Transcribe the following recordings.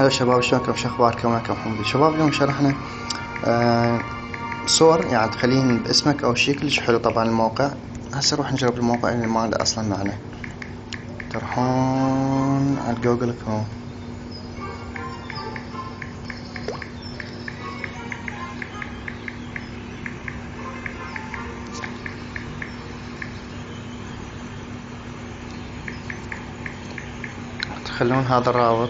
هلا شباب، شلونكم؟ شو اخباركم؟ معكم حمدي. شباب اليوم شرحنا صور يعني تخلين باسمك او شي كلش حلو. طبعا الموقع هسه نروح نجرب الموقع اللي ما له اصلا معنى. تروحون على جوجل كروم، تخلون هذا الرابط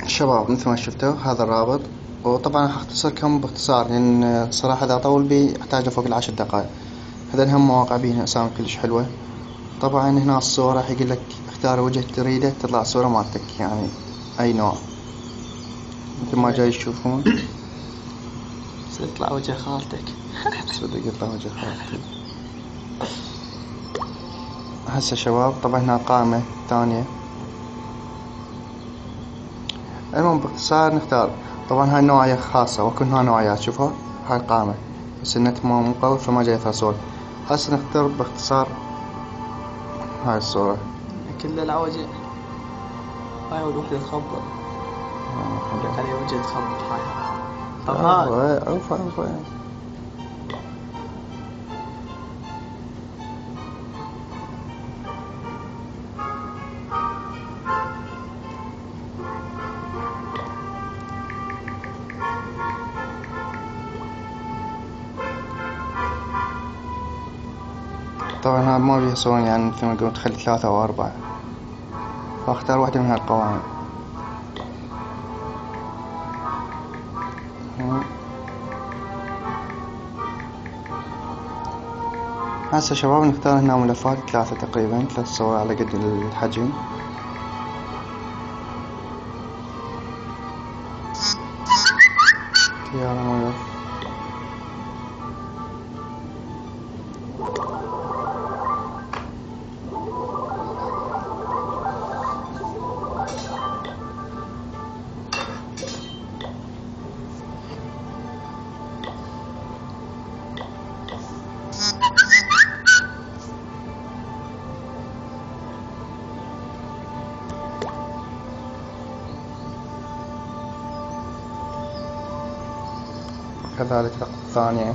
شباب. مثل ما شفتوا هذا الرابط، وطبعا راح اختصركم باختصار لان صراحة اذا اطول بي احتاج فوق ال10 دقائق. هذا هم مواقع بيها اسامي كلش حلوة. طبعا هنا الصورة راح يقول لك اختار وجه تريده، تطلع الصورة مالتك يعني اي نوع مثل ما جاي تشوفون. يطلع وجه خالتك. صدق يطلع وجه خالتي. هسه شباب طبعا هنا قائمة ثانية. المهم باختصار نختار. طبعا هاي نوعية خاصة وكل هاي نوعيات. شوفوا هاي قائمة بس النت مو قوي فما جاي فيها صور. هسه نختار باختصار هاي الصورة. كل العوجة هاي أول وحدة تخبط لك عليه وجه تخبط هاي. طب هاي اوفا طبعا هذا ما بيها صور يعني مثل ما قلت تخلي 3 أو 4. فاختار واحدة من هالقوائم. هسه شباب نختار هنا ملفات 3 تقريبا، 3 صور على قد الحجم. خيار ملف كذلك رقم ثانية.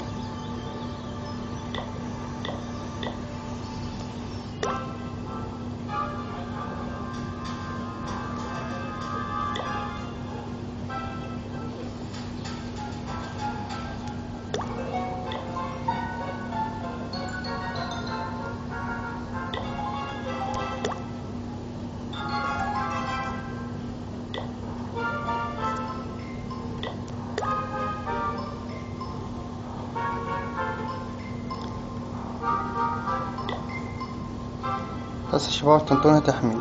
هسه شباب تنطونها تحميل.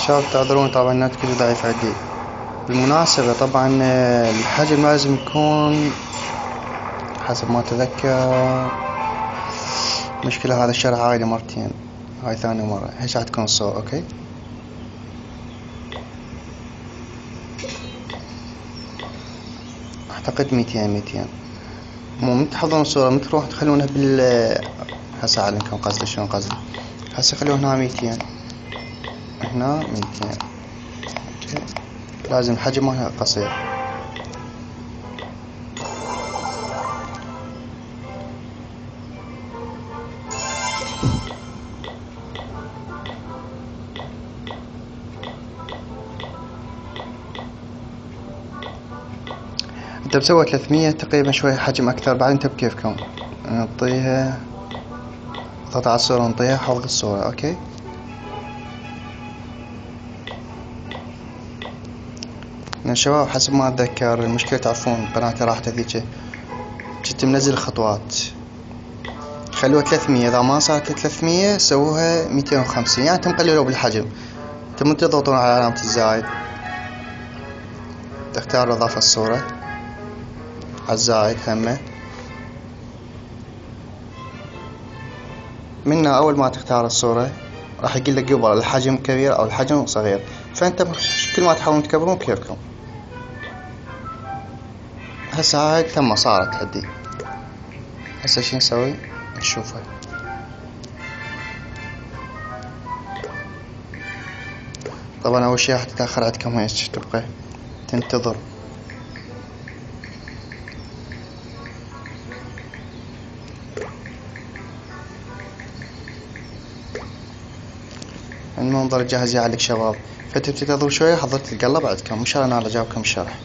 شباب تعذرون طبعا النت كله ضعيف عندي. بالمناسبة طبعا الحجم لازم يكون حسب ما أتذكر. مشكلة هذا الشرح عايدة مرتين، هاي ثاني مرة. هسه راح تكون الصور اوكي. اعتقد 200. مو تحضرون الصورة من تروح تخلونها هسه اعلمكم قصدي شلون قصدي. هسه خلوه هنا 200 هنا 200. اوكي لازم حجمها قصير. انت بسوي 300 تقريبا شوي حجم اكثر، بعد انت بكيفكم نعطيها ضغط على الصورة نعطيها حول الصورة. اوكي يا شباب حسب ما اتذكر المشكلة تعرفون قناتي راحت هذيك كنت منزل خطوات، خلوها 300 اذا ما صارت 300 سووها 250 يعني انتم قللوا بالحجم. انتم تضغطون على علامة الزائد تختار اضافة الصورة على الزائد همه منها اول ما تختار الصورة راح يقول لك قبل الحجم كبير او الحجم صغير، فانت كل ما تحاولون تكبرون بكيفكم. هسه هاي ثم صارت عندي. هسه شو نسوي نشوفها. طبعا اول شي راح تتاخر عندكم هيك تبقى تنتظر. المنظر جاهز يعلق شباب، فتنتظروا شوية حضرت القلب عندكم. ان شاء الله انا جاوبكم الشرح.